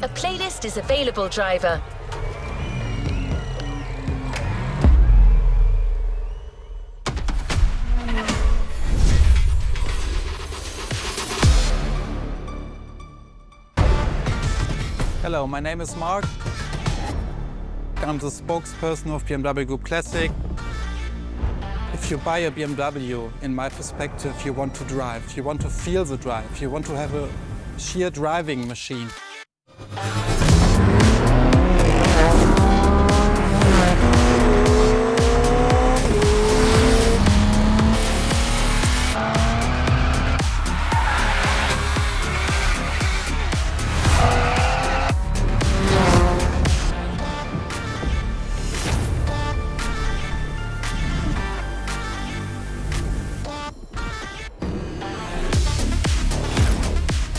A playlist is available, driver. Hello, my name is Mark. I'm the spokesperson of BMW Group Classic. If you buy a BMW, in my perspective, you want to drive, you want to feel the drive, you want to have a sheer driving machine.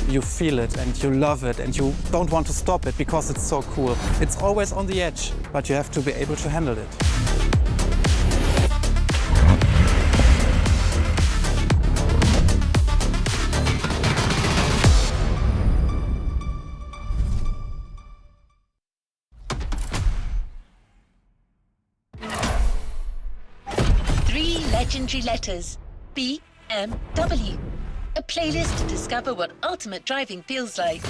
You feel it and you love it and you don't want to stop it because it's so cool. It's always on the edge, but you have to be able to handle it. Three legendary letters. BMW. A playlist to discover what ultimate driving feels like.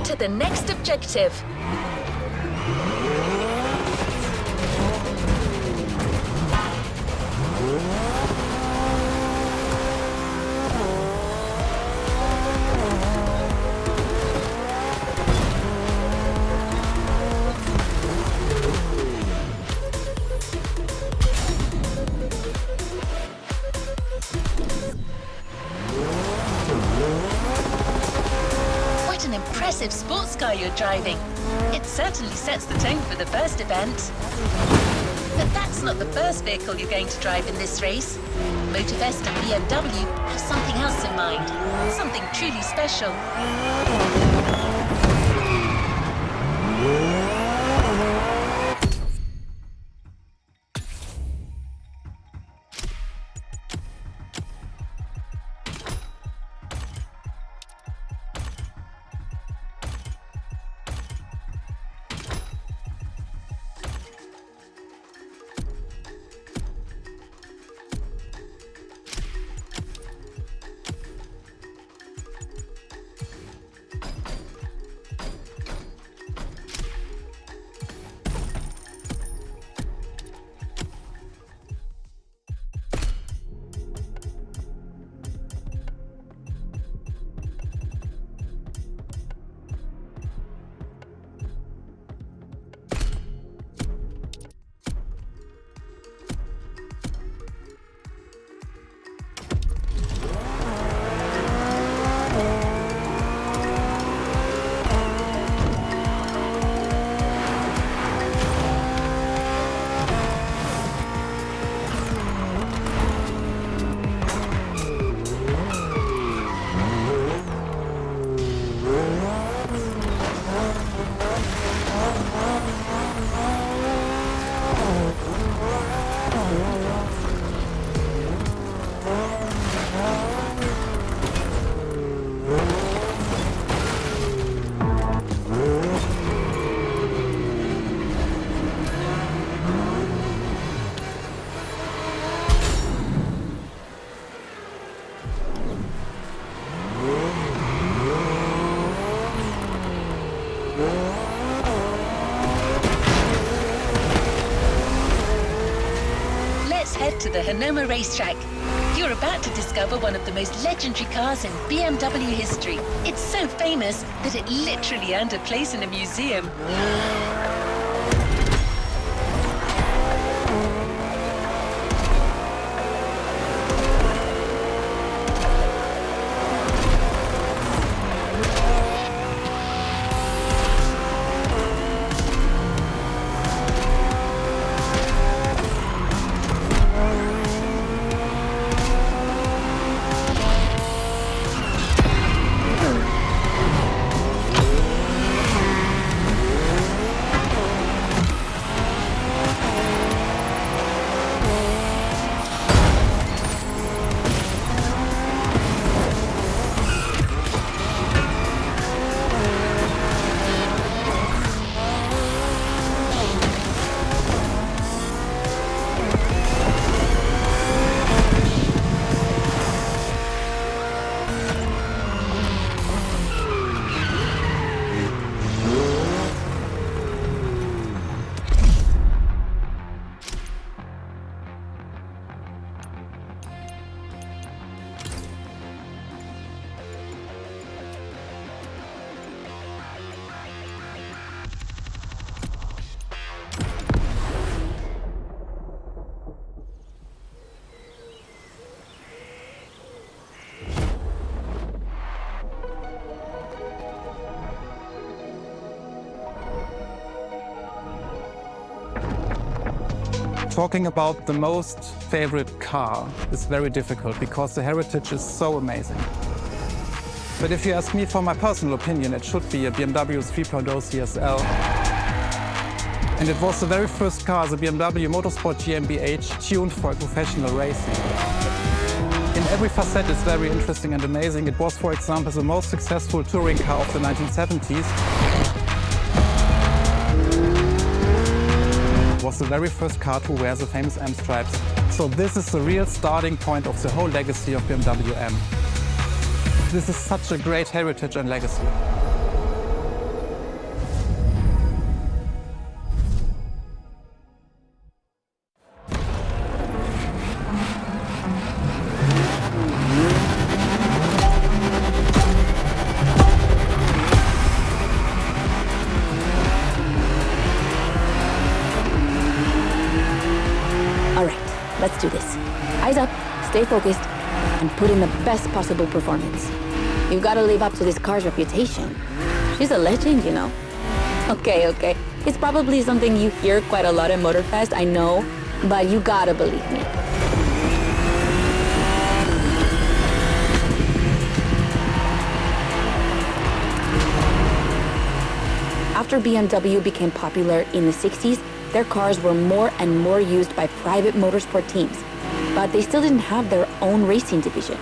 To the next objective. Impressive sports car you're driving. It certainly sets the tone for the first event. But that's not the first vehicle you're going to drive in this race. Motorfest and BMW have something else in mind. Something truly special. the Hanoma racetrack. You're about to discover one of the most legendary cars in BMW history. It's so famous that it literally earned a place in a museum. Talking about the most favorite car is very difficult because the heritage is so amazing. But if you ask me for my personal opinion, it should be a BMW 3.0 CSL. And it was the very first car, the BMW Motorsport GmbH, tuned for professional racing. In every facet it's very interesting and amazing. It was, for example, the most successful touring car of the 1970s. It was the very first car to wear the famous M stripes. So this is the real starting point of the whole legacy of BMW M. This is such a great heritage and legacy. Let's do this. Eyes up, stay focused, and put in the best possible performance. You've got to live up to this car's reputation. She's a legend, you know. Okay. It's probably something you hear quite a lot at Motorfest, I know, but you gotta believe me. After BMW became popular in the 60s, their cars were more and more used by private motorsport teams, but they still didn't have their own racing division.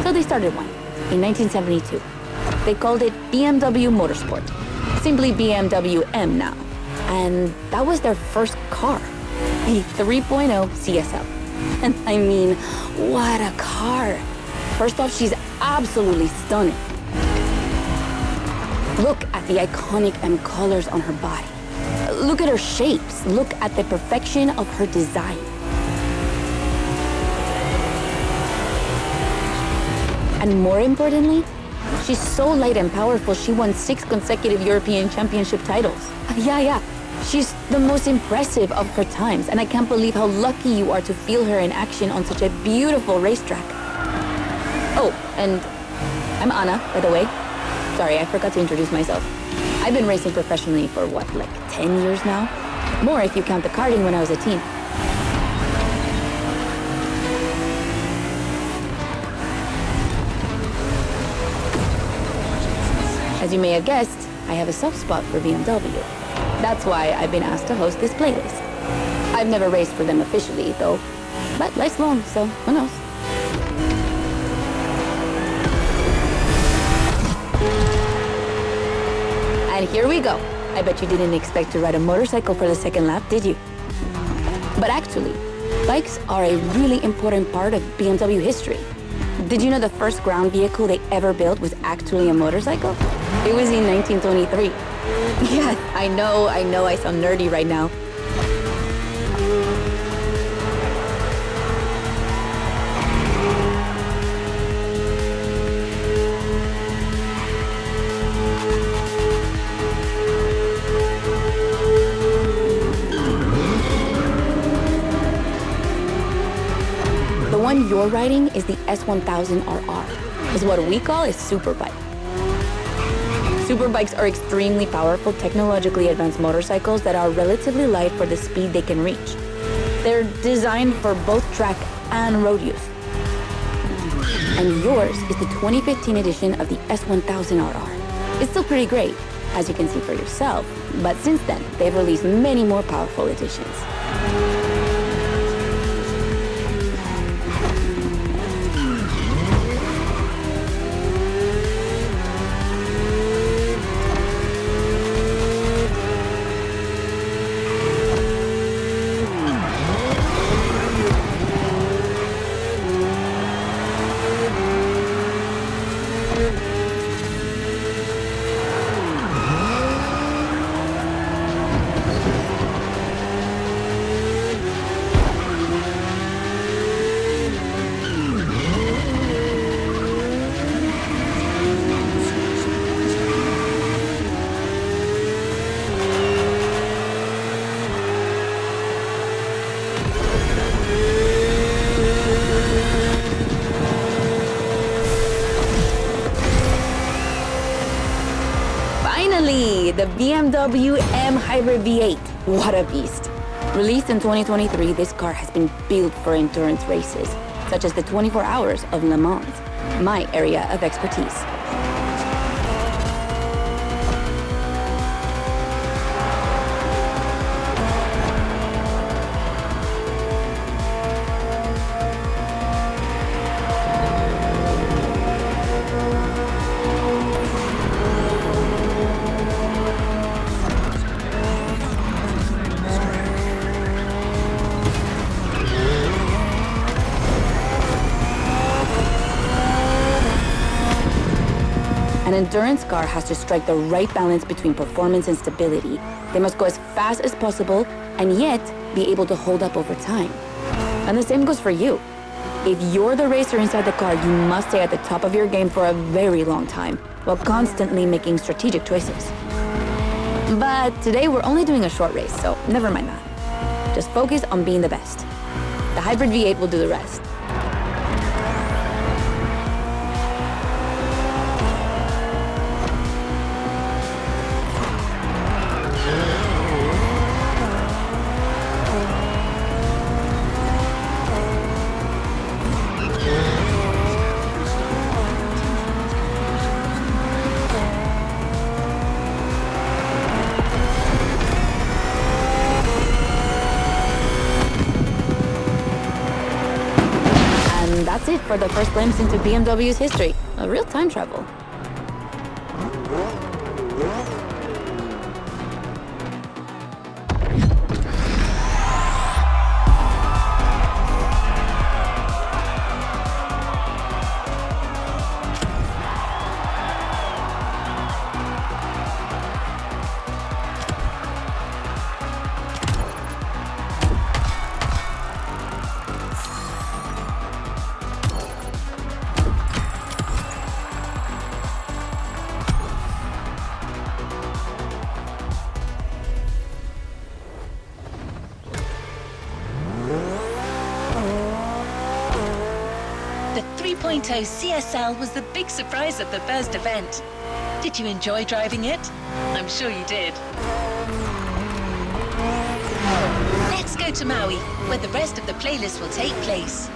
So they started one in 1972. They called it BMW Motorsport, simply BMW M now. And that was their first car, a 3.0 CSL. And I mean, what a car. First off, she's absolutely stunning. Look at the iconic M colors on her body. Look at her shapes. Look at the perfection of her design. And more importantly, she's so light and powerful, she won 6 consecutive European Championship titles. Yeah. She's the most impressive of her times, and I can't believe how lucky you are to feel her in action on such a beautiful racetrack. Oh, and I'm Anna, by the way. Sorry, I forgot to introduce myself. I've been racing professionally for what, like 10 years now? More if you count the karting when I was a teen. As you may have guessed, I have a soft spot for BMW. That's why I've been asked to host this playlist. I've never raced for them officially, though, but life's long, so who knows? And here we go. I bet you didn't expect to ride a motorcycle for the second lap, did you? But actually, bikes are a really important part of BMW history. Did you know the first ground vehicle they ever built was actually a motorcycle? It was in 1923. Yeah, I know I sound nerdy right now. you're riding is the S1000RR. It's what we call a superbike. Superbikes are extremely powerful, technologically advanced motorcycles that are relatively light for the speed they can reach. They're designed for both track and road use. And yours is the 2015 edition of the S1000RR. It's still pretty great, as you can see for yourself, but since then, they've released many more powerful editions. Finally, the BMW M Hybrid V8. What a beast. Released in 2023, this car has been built for endurance races, such as the 24 Hours of Le Mans, my area of expertise. An endurance car has to strike the right balance between performance and stability. They must go as fast as possible and yet be able to hold up over time. And the same goes for you. If you're the racer inside the car, you must stay at the top of your game for a very long time, while constantly making strategic choices. But today we're only doing a short race, so never mind that. Just focus on being the best. The Hybrid V8 will do the rest. That's it for the first glimpse into BMW's history. A real time travel. The 3.0 CSL was the big surprise of the first event. Did you enjoy driving it? I'm sure you did. Let's go to Maui, where the rest of the playlist will take place.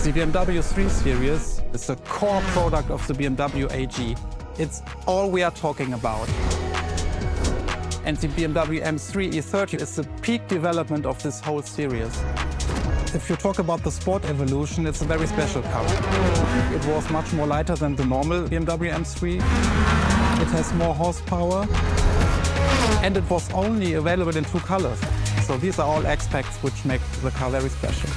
The BMW 3 Series is a core product of the BMW AG. It's all we are talking about. And the BMW M3 E30 is the peak development of this whole series. If you talk about the sport evolution, it's a very special car. It was much more lighter than the normal BMW M3. It has more horsepower. And it was only available in 2 colors. So these are all aspects which make the car very special.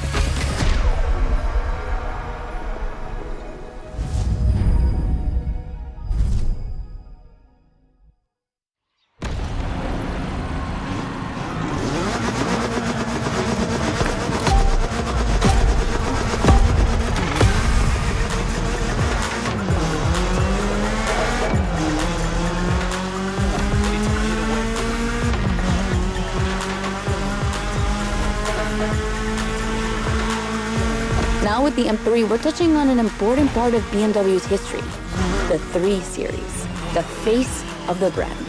Now with the M3, we're touching on an important part of BMW's history, the 3 Series, the face of the brand.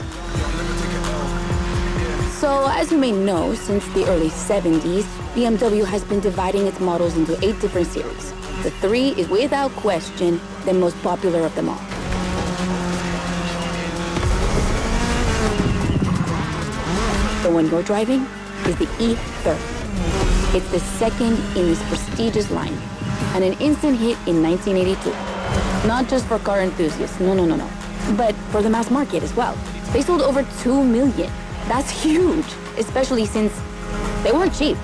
So as you may know, since the early 70s, BMW has been dividing its models into 8 different series. The 3 is without question the most popular of them all. The one you're driving is the E30. It's the second in this prestigious line, and an instant hit in 1982. Not just for car enthusiasts, no, but for the mass market as well. They sold over 2 million. That's huge, especially since they weren't cheap.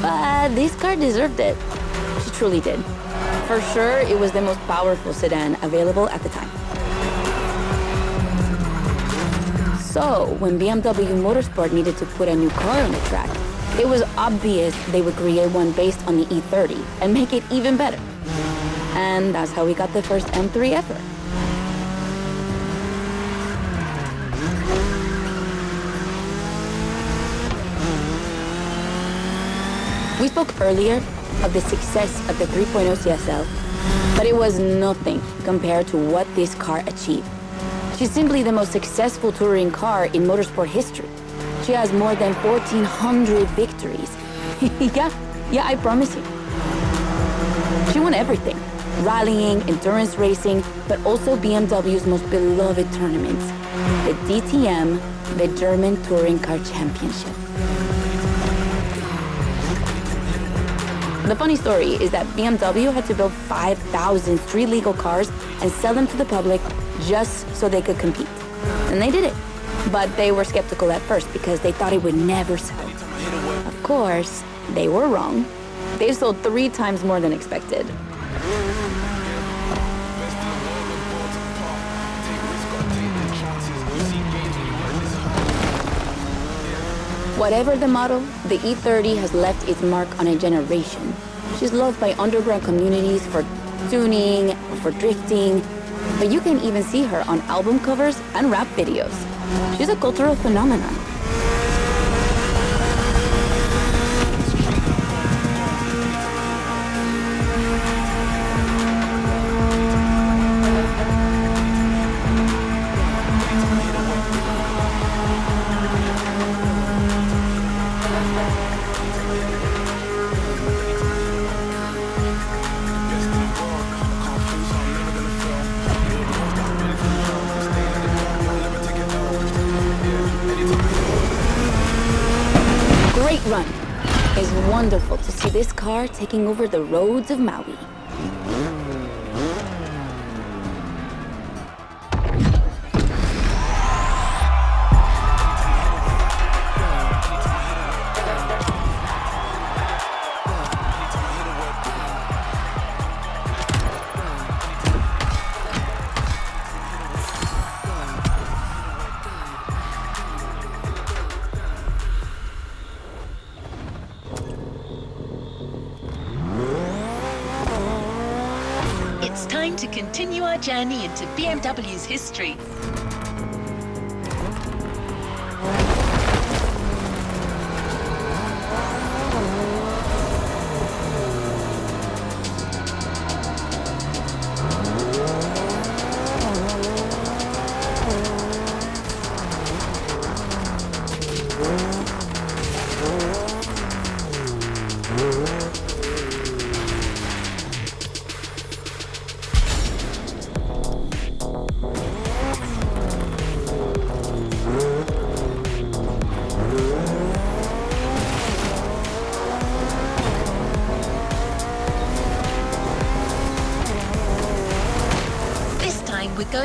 But this car deserved it. She truly did. For sure, it was the most powerful sedan available at the time. So, when BMW Motorsport needed to put a new car on the track, it was obvious they would create one based on the E30 and make it even better. And that's how we got the first M3 ever. We spoke earlier of the success of the 3.0 CSL, but it was nothing compared to what this car achieved. She's simply the most successful touring car in motorsport history. She has more than 1,400 victories. Yeah, I promise you. She won everything. Rallying, endurance racing, but also BMW's most beloved tournaments. The DTM, the German Touring Car Championship. The funny story is that BMW had to build 5,000 street-legal cars and sell them to the public just so they could compete. And they did it. But they were skeptical at first because they thought it would never sell. Of course, they were wrong. They've sold 3 times more than expected. Whatever the model, the E30 has left its mark on a generation. She's loved by underground communities for tuning, for drifting, but you can even see her on album covers and rap videos. She's a cultural phenomenon. Run. It's wonderful to see this car taking over the roads of Maui. It's time to continue our journey into BMW's history.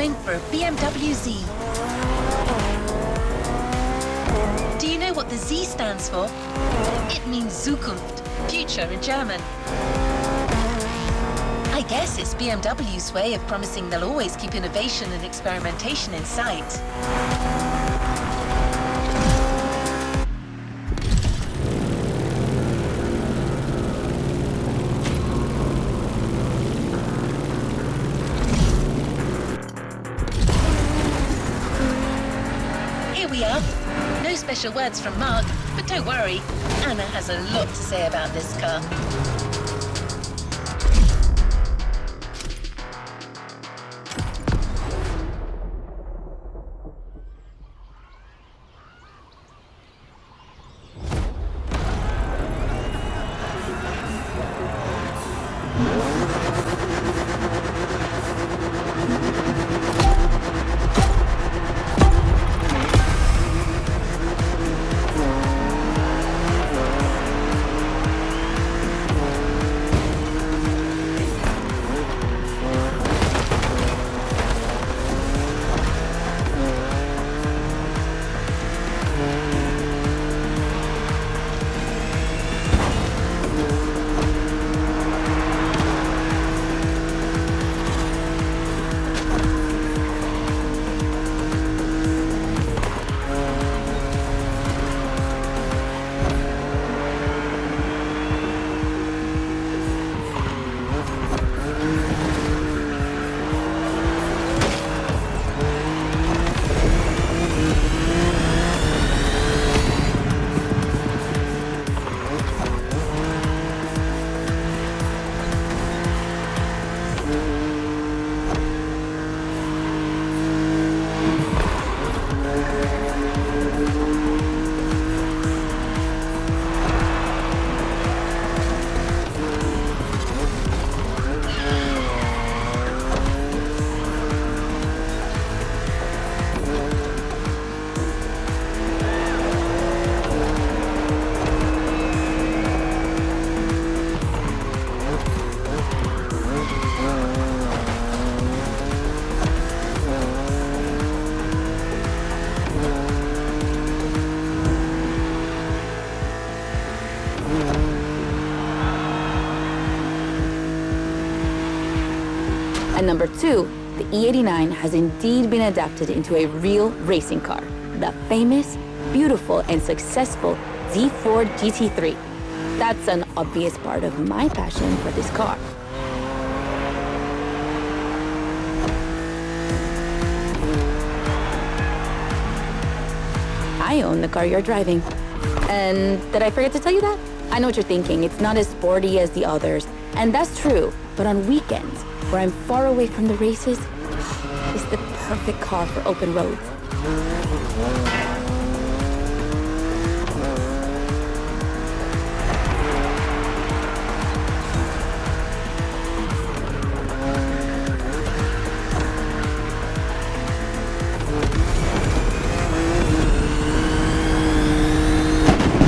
time for a BMW Z. Do you know what the Z stands for? It means Zukunft, future in German. I guess it's BMW's way of promising they'll always keep innovation and experimentation in sight. Here we are. No special words from Mark, but don't worry, Anna has a lot to say about this car. And number 2, the E89 has indeed been adapted into a real racing car, the famous, beautiful, and successful Z4 GT3. That's an obvious part of my passion for this car. I own the car you're driving. And did I forget to tell you that? I know what you're thinking, it's not as sporty as the others, and that's true, but on weekends, where I'm far away from the races, it's the perfect car for open roads.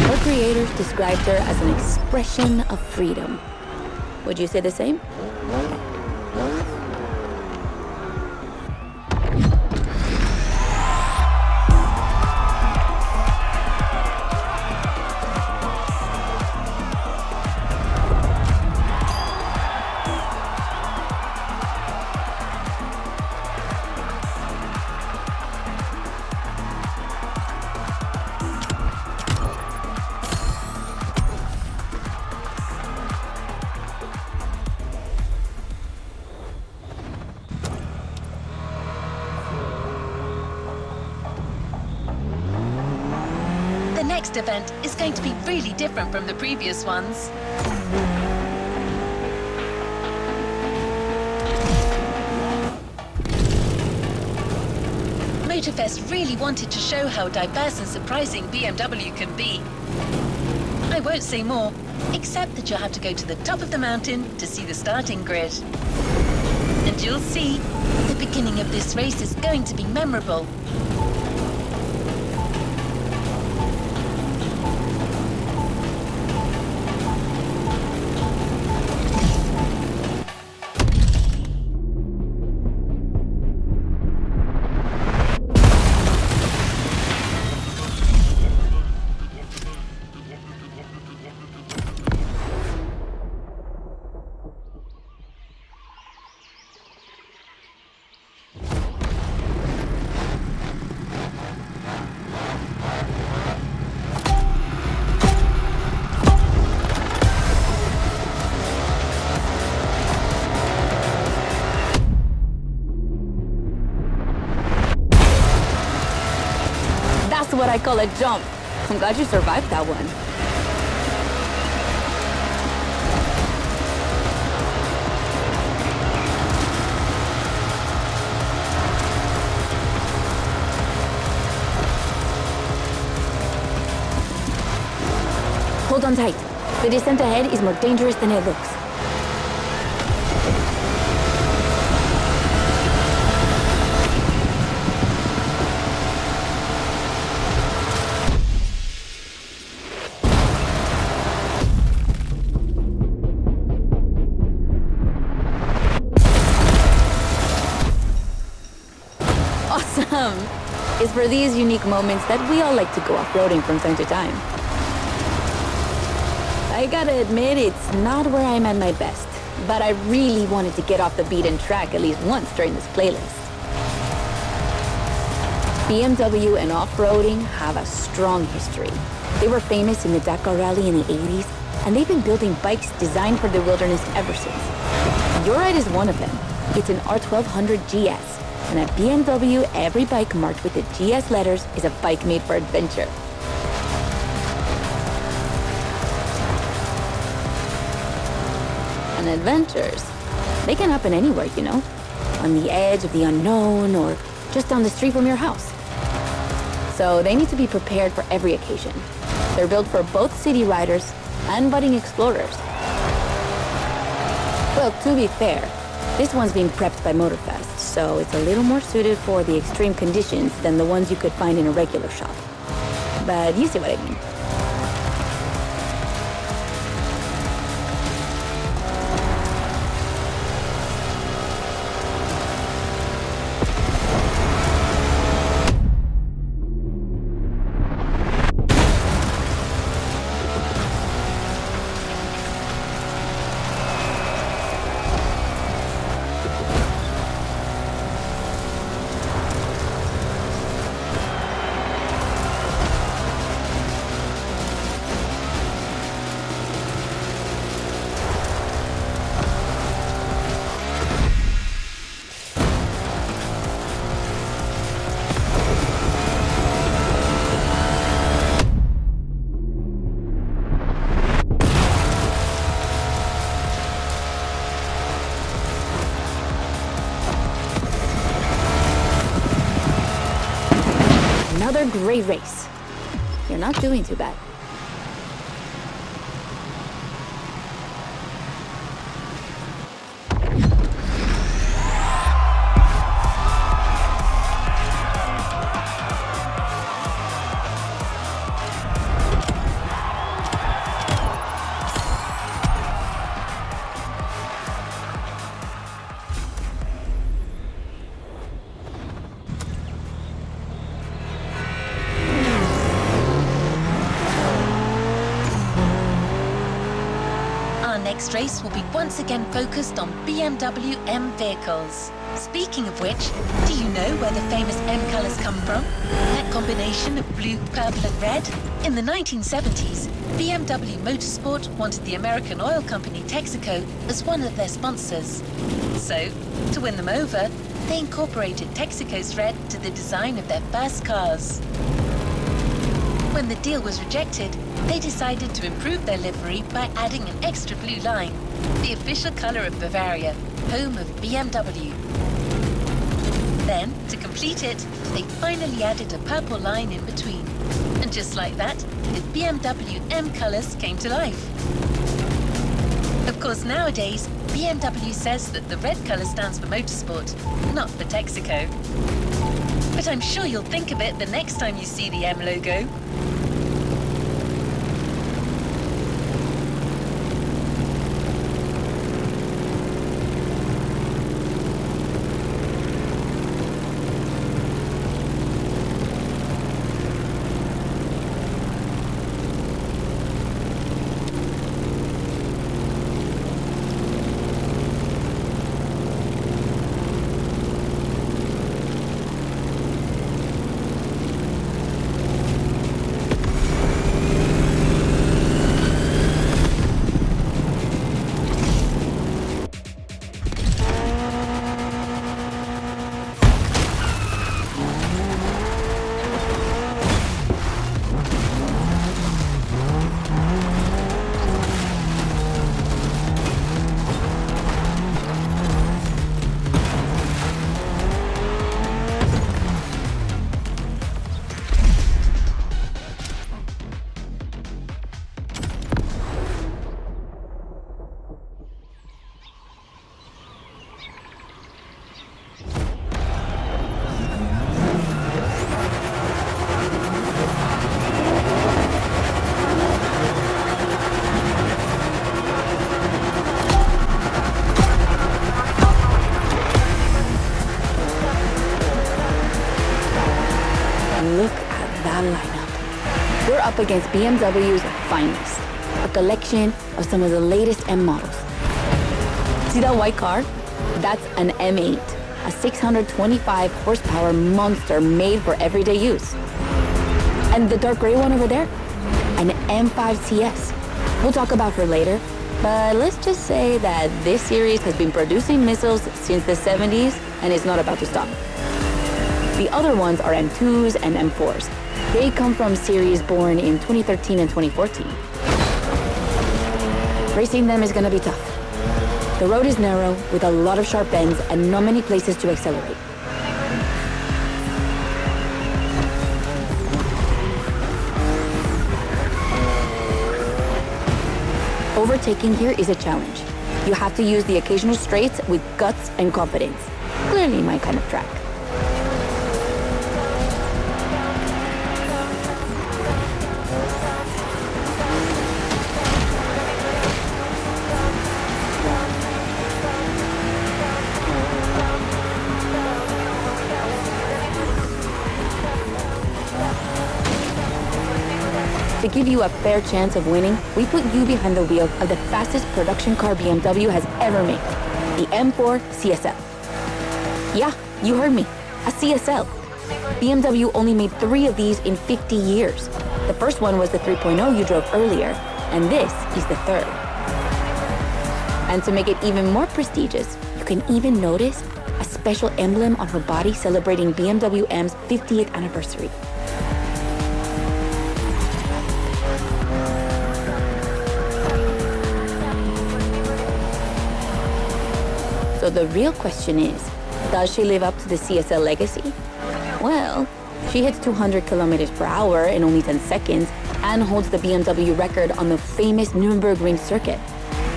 Her creators described her as an expression of freedom. Would you say the same? The next event is going to be really different from the previous ones. Motorfest really wanted to show how diverse and surprising BMW can be. I won't say more, except that you'll have to go to the top of the mountain to see the starting grid. And you'll see, the beginning of this race is going to be memorable. That's what I call a jump. I'm glad you survived that one. Hold on tight. The descent ahead is more dangerous than it looks. Awesome! It's for these unique moments that we all like to go off-roading from time to time. I gotta admit, it's not where I'm at my best, but I really wanted to get off the beaten track at least once during this playlist. BMW and off-roading have a strong history. They were famous in the Dakar Rally in the 80s, and they've been building bikes designed for the wilderness ever since. Your ride is one of them. It's an R1200 GS, and at BMW, every bike marked with the GS letters is a bike made for adventure. And adventures, they can happen anywhere, you know? On the edge of the unknown or just down the street from your house. So they need to be prepared for every occasion. They're built for both city riders and budding explorers. Well, to be fair, this one's being prepped by Motorfest, so it's a little more suited for the extreme conditions than the ones you could find in a regular shop. But you see what I mean. Another great race. You're not doing too bad. Next race will be once again focused on BMW M vehicles. Speaking of which, do you know where the famous M colours come from? That combination of blue, purple and red? In the 1970s, BMW Motorsport wanted the American oil company Texaco as one of their sponsors. So, to win them over, they incorporated Texaco's red to the design of their first cars. When the deal was rejected, they decided to improve their livery by adding an extra blue line, the official color of Bavaria, home of BMW. Then, to complete it, they finally added a purple line in between. And just like that, the BMW M colors came to life. Of course, nowadays, BMW says that the red color stands for motorsport, not for Texaco. But I'm sure you'll think of it the next time you see the M logo. that lineup. We're up against BMW's finest, a collection of some of the latest M models. See that white car? That's an M8, a 625 horsepower monster made for everyday use. And the dark gray one over there? An M5 CS. We'll talk about her later, but let's just say that this series has been producing missiles since the 70s and is not about to stop. The other ones are M2s and M4s. They come from series born in 2013 and 2014. Racing them is gonna be tough. The road is narrow with a lot of sharp bends and not many places to accelerate. Overtaking here is a challenge. You have to use the occasional straights with guts and confidence. Clearly my kind of track. To give you a fair chance of winning, we put you behind the wheel of the fastest production car BMW has ever made, the M4 CSL. Yeah, you heard me, a CSL. BMW only made 3 of these in 50 years. The first one was the 3.0 you drove earlier, and this is the third. And to make it even more prestigious, you can even notice a special emblem on her body celebrating BMW M's 50th anniversary. So the real question is, does she live up to the CSL legacy? Well, she hits 200 kilometers per hour in only 10 seconds and holds the BMW record on the famous Nürburgring circuit.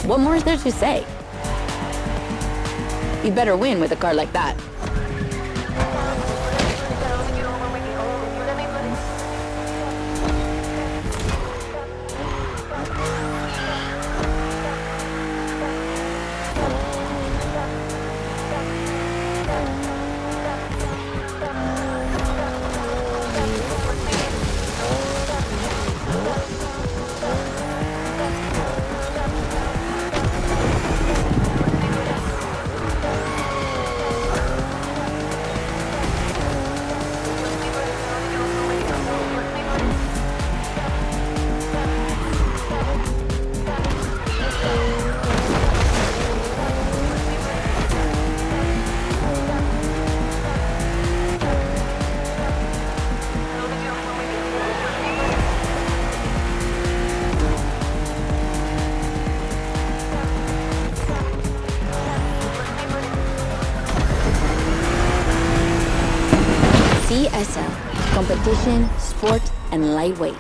What more is there to say? You better win with a car like that. CSL, competition, sport, and lightweight.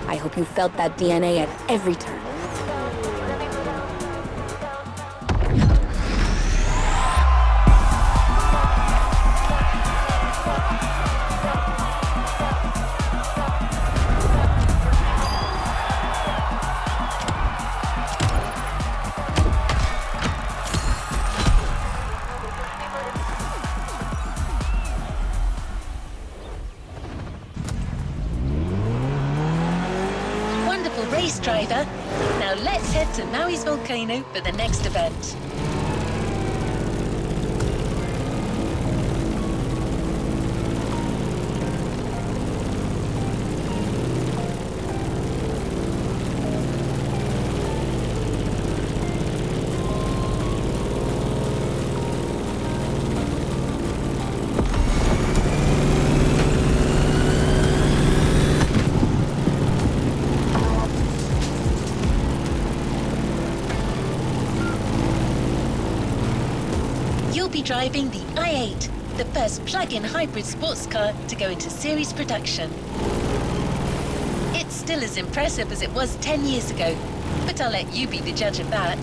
I hope you felt that DNA at every turn. Race driver. Now let's head to Maui's volcano for the next event. You'll be driving the i8, the first plug-in hybrid sports car to go into series production. It's still as impressive as it was 10 years ago, but I'll let you be the judge of that.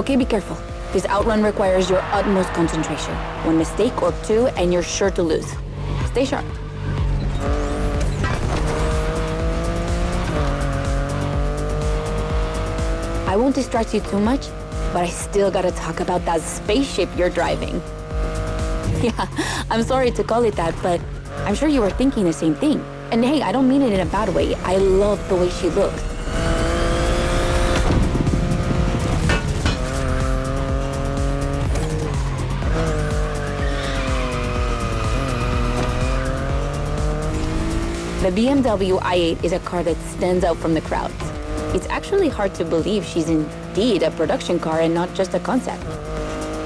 Okay, be careful. This outrun requires your utmost concentration. One mistake or two, and you're sure to lose. Stay sharp. I won't distract you too much, but I still gotta talk about that spaceship you're driving. Yeah, I'm sorry to call it that, but I'm sure you were thinking the same thing. And hey, I don't mean it in a bad way. I love the way she looks. The BMW i8 is a car that stands out from the crowds. It's actually hard to believe she's indeed a production car and not just a concept.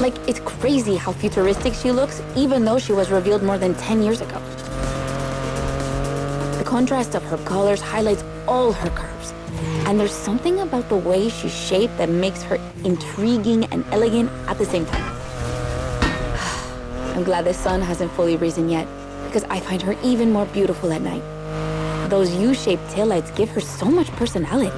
Like, it's crazy how futuristic she looks, even though she was revealed more than 10 years ago. The contrast of her colors highlights all her curves. And there's something about the way she's shaped that makes her intriguing and elegant at the same time. I'm glad the sun hasn't fully risen yet, because I find her even more beautiful at night. Those U-shaped taillights give her so much personality.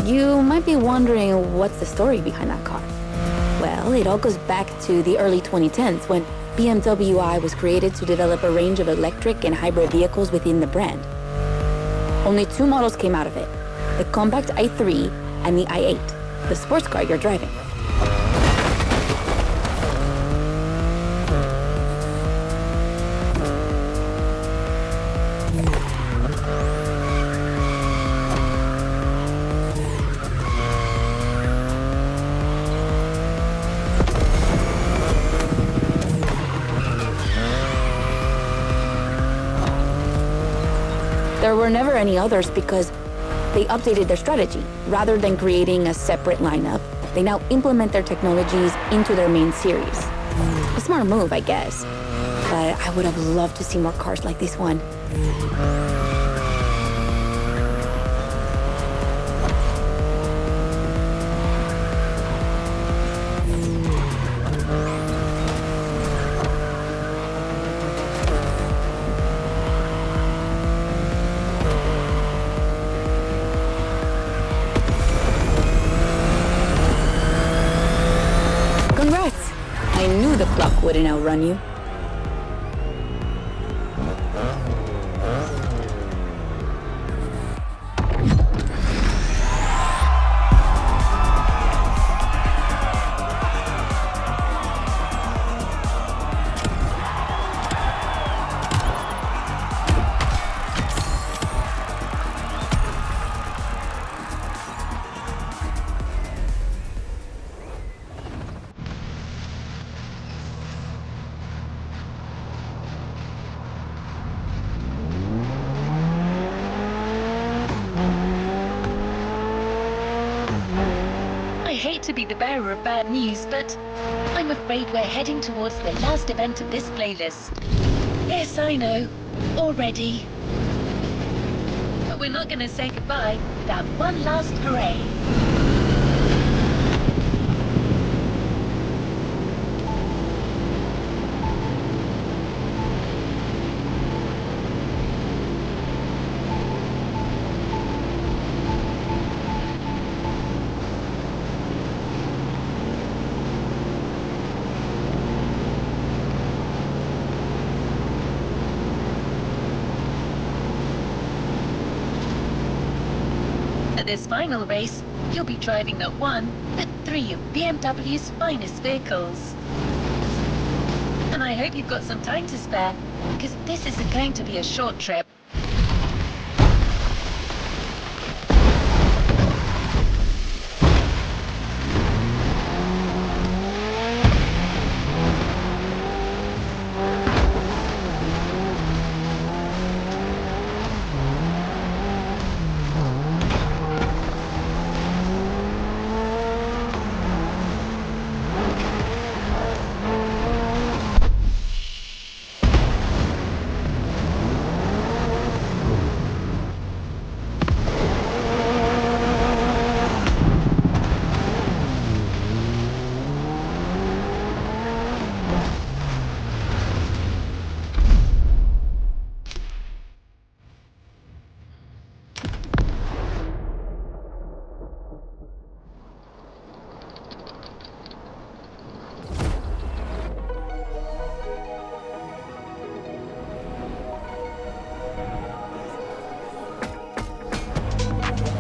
You might be wondering what's the story behind that car. Well, it all goes back to the early 2010s when BMW I was created to develop a range of electric and hybrid vehicles within the brand. Only two models came out of it, the compact i3 and the i8, the sports car you're driving. There were never any others because they updated their strategy. Rather than creating a separate lineup, they now implement their technologies into their main series. A smart move, I guess. But I would have loved to see more cars like this one. I knew the clock wouldn't outrun you. I hate to be the bearer of bad news, but I'm afraid we're heading towards the last event of this playlist. Yes, I know. Already. But we're not gonna say goodbye without one last hooray. At this final race, you'll be driving not one, but three of BMW's finest vehicles. And I hope you've got some time to spare, because this isn't going to be a short trip.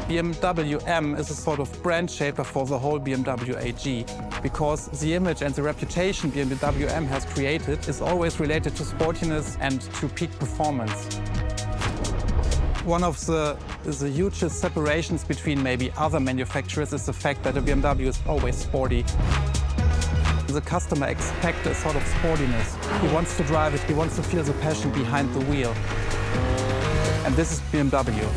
BMW M is a sort of brand shaper for the whole BMW AG, because the image and the reputation BMW M has created is always related to sportiness and to peak performance. One of the hugest separations between maybe other manufacturers is the fact that a BMW is always sporty. The customer expects a sort of sportiness. He wants to drive it, he wants to feel the passion behind the wheel. And this is BMW.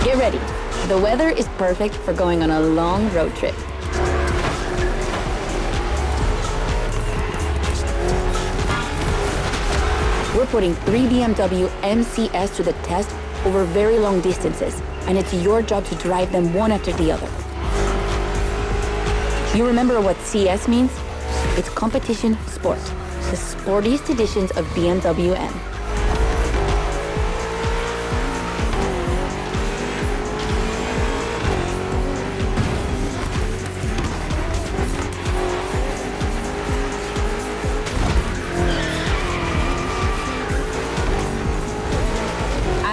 Get ready. The weather is perfect for going on a long road trip. We're putting 3 BMW MCS to the test over very long distances, and it's your job to drive them one after the other. You remember what CS means? It's competition sport, the sportiest editions of BMW M.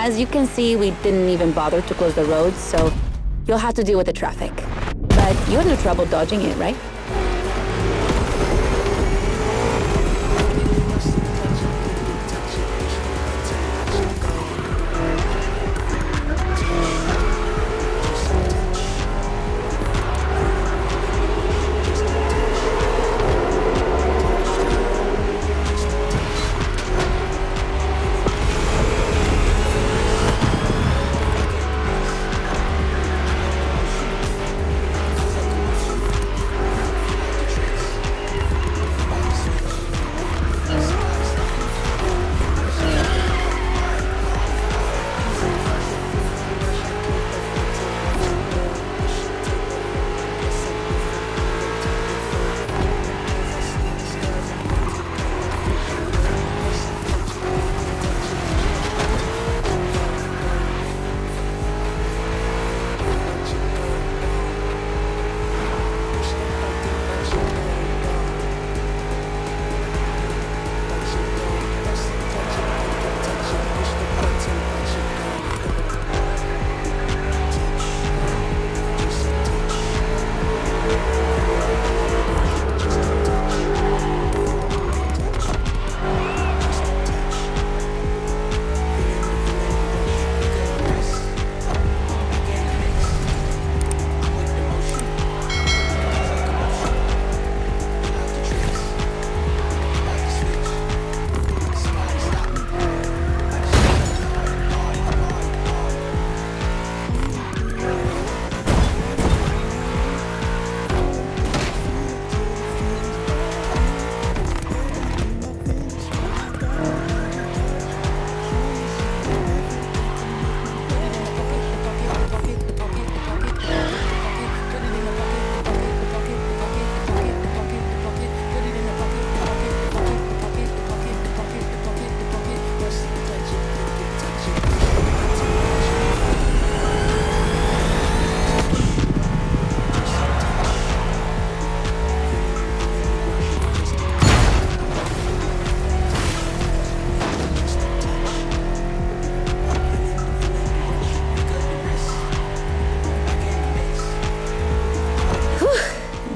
As you can see, we didn't even bother to close the roads, so you'll have to deal with the traffic. But you had no trouble dodging it, right?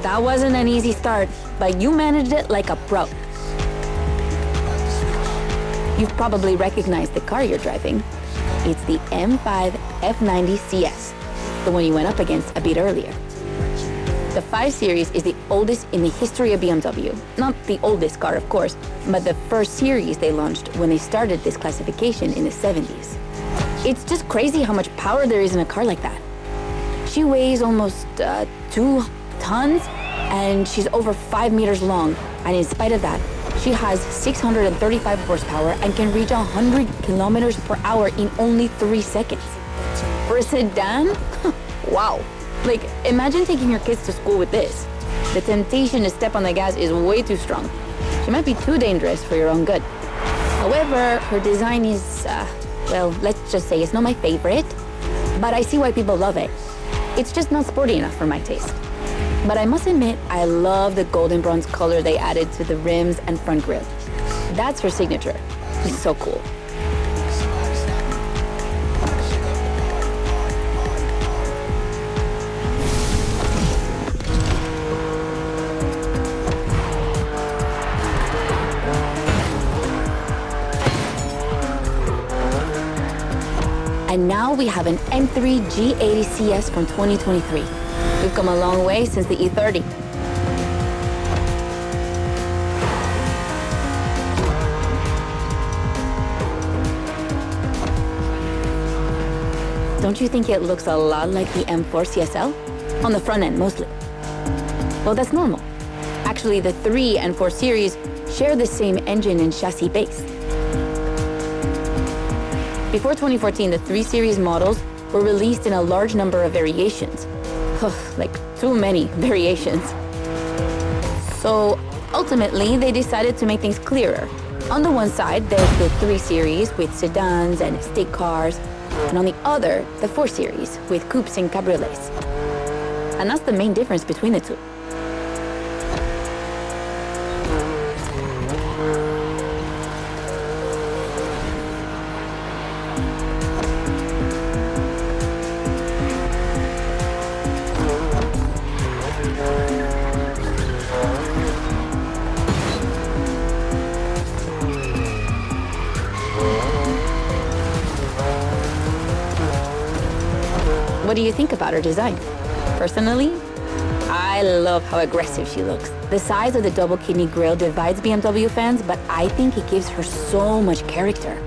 That wasn't an easy start, but you managed it like a pro. You've probably recognized the car you're driving. It's the M5 F90 CS, the one you went up against a bit earlier. The 5 Series is the oldest in the history of BMW. Not the oldest car, of course, but the first series they launched when they started this classification in the 70s. It's just crazy how much power there is in a car like that. She weighs almost 2 tons, and she's over 5 meters long. And in spite of that, she has 635 horsepower and can reach 100 kilometers per hour in only 3 seconds. For a sedan? Wow. Like, imagine taking your kids to school with this. The temptation to step on the gas is way too strong. She might be too dangerous for your own good. However, her design is, well, let's just say it's not my favorite, but I see why people love it. It's just not sporty enough for my taste. But I must admit, I love the golden bronze color they added to the rims and front grille. That's her signature. It's so cool. And now we have an M3 G80 CS from 2023. We've come a long way since the E30. Don't you think it looks a lot like the M4 CSL? On the front end, mostly. Well, that's normal. Actually, the 3 and 4 series share the same engine and chassis base. Before 2014, the 3 Series models were released in a large number of variations. Like, too many variations. So, ultimately, they decided to make things clearer. On the one side, there's the 3 Series with sedans and estate cars, and on the other, the 4 Series with coupes and cabriolets. And that's the main difference between the two. What do you think about her design? Personally, I love how aggressive she looks. The size of the double kidney grille divides BMW fans, but I think it gives her so much character.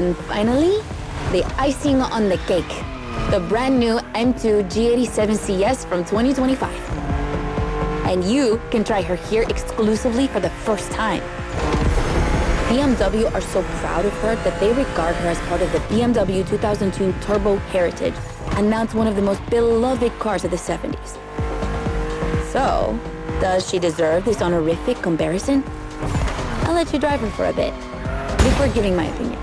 And finally, the icing on the cake, the brand new M2 G87 CS from 2025. And you can try her here exclusively for the first time. BMW are so proud of her that they regard her as part of the BMW 2002 Turbo Heritage, and now it's one of the most beloved cars of the 70s. So, does she deserve this honorific comparison? I'll let you drive her for a bit, before giving my opinion.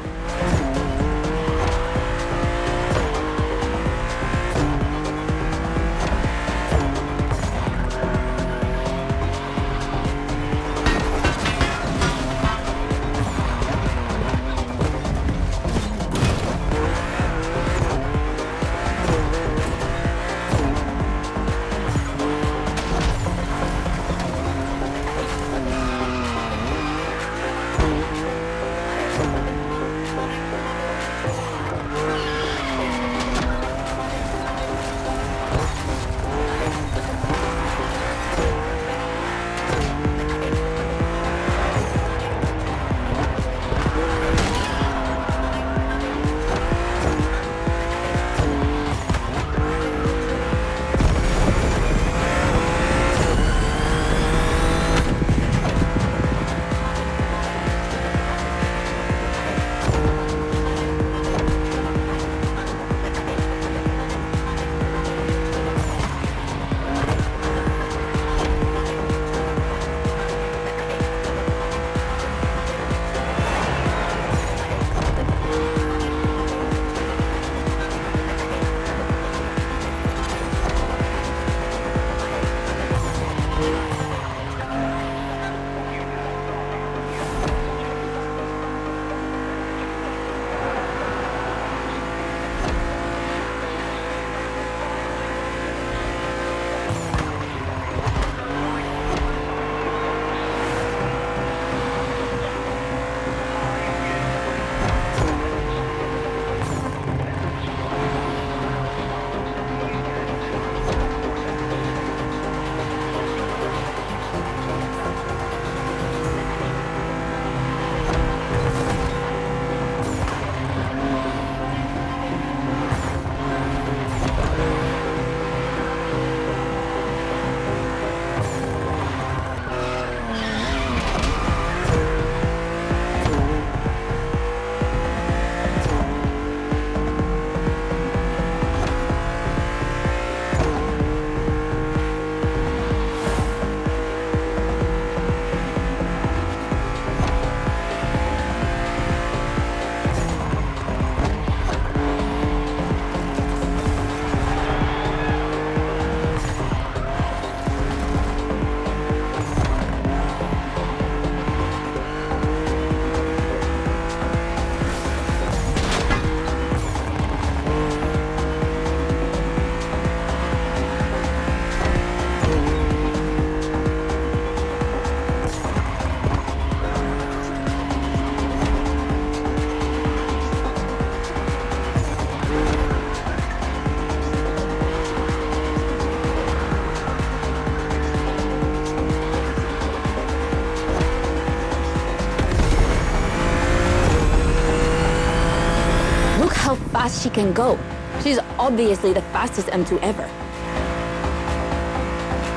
Fast she can go. She's obviously the fastest M2 ever.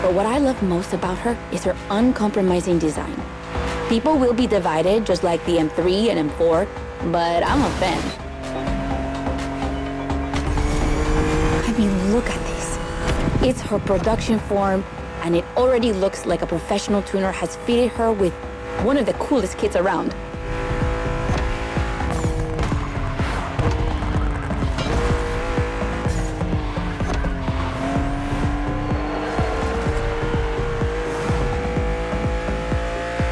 But what I love most about her is her uncompromising design. People will be divided just like the M3 and M4, but I'm a fan. I mean, look at this. It's her production form, and it already looks like a professional tuner has fitted her with one of the coolest kits around.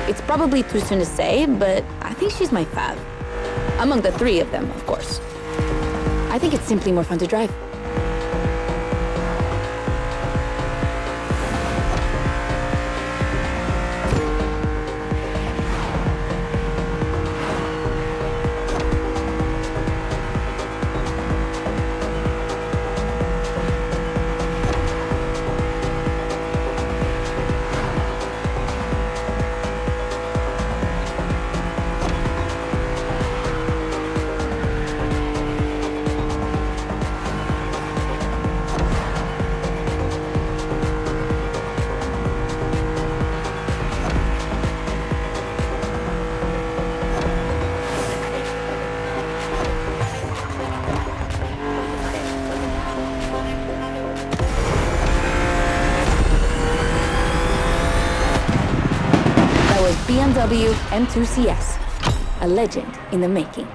It's probably too soon to say, but I think she's my fave. Among the three of them, of course. I think it's simply more fun to drive. was BMW M2 CS, a legend in the making.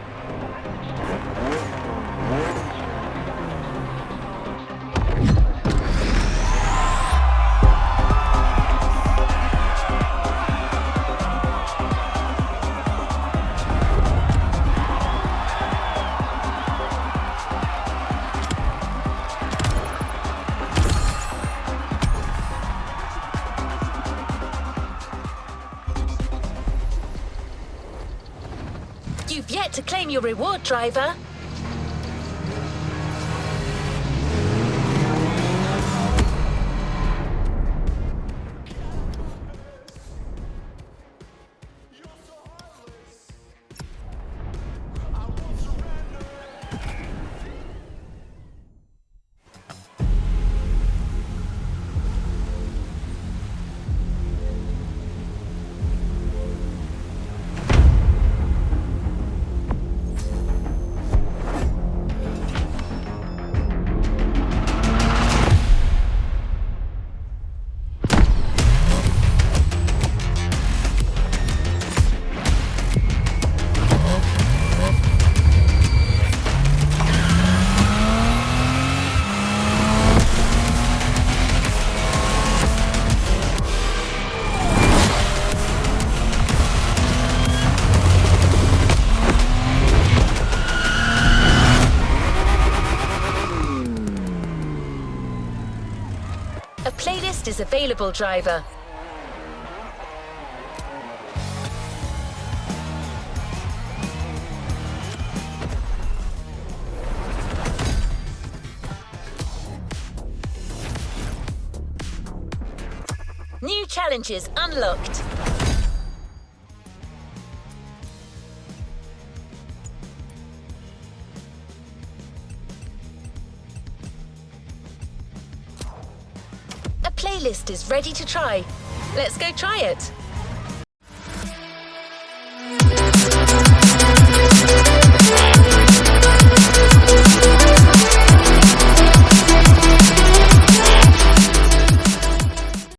You've yet to claim your reward, driver. A playlist is available, driver. New challenges unlocked. A playlist is ready to try. Let's go try it.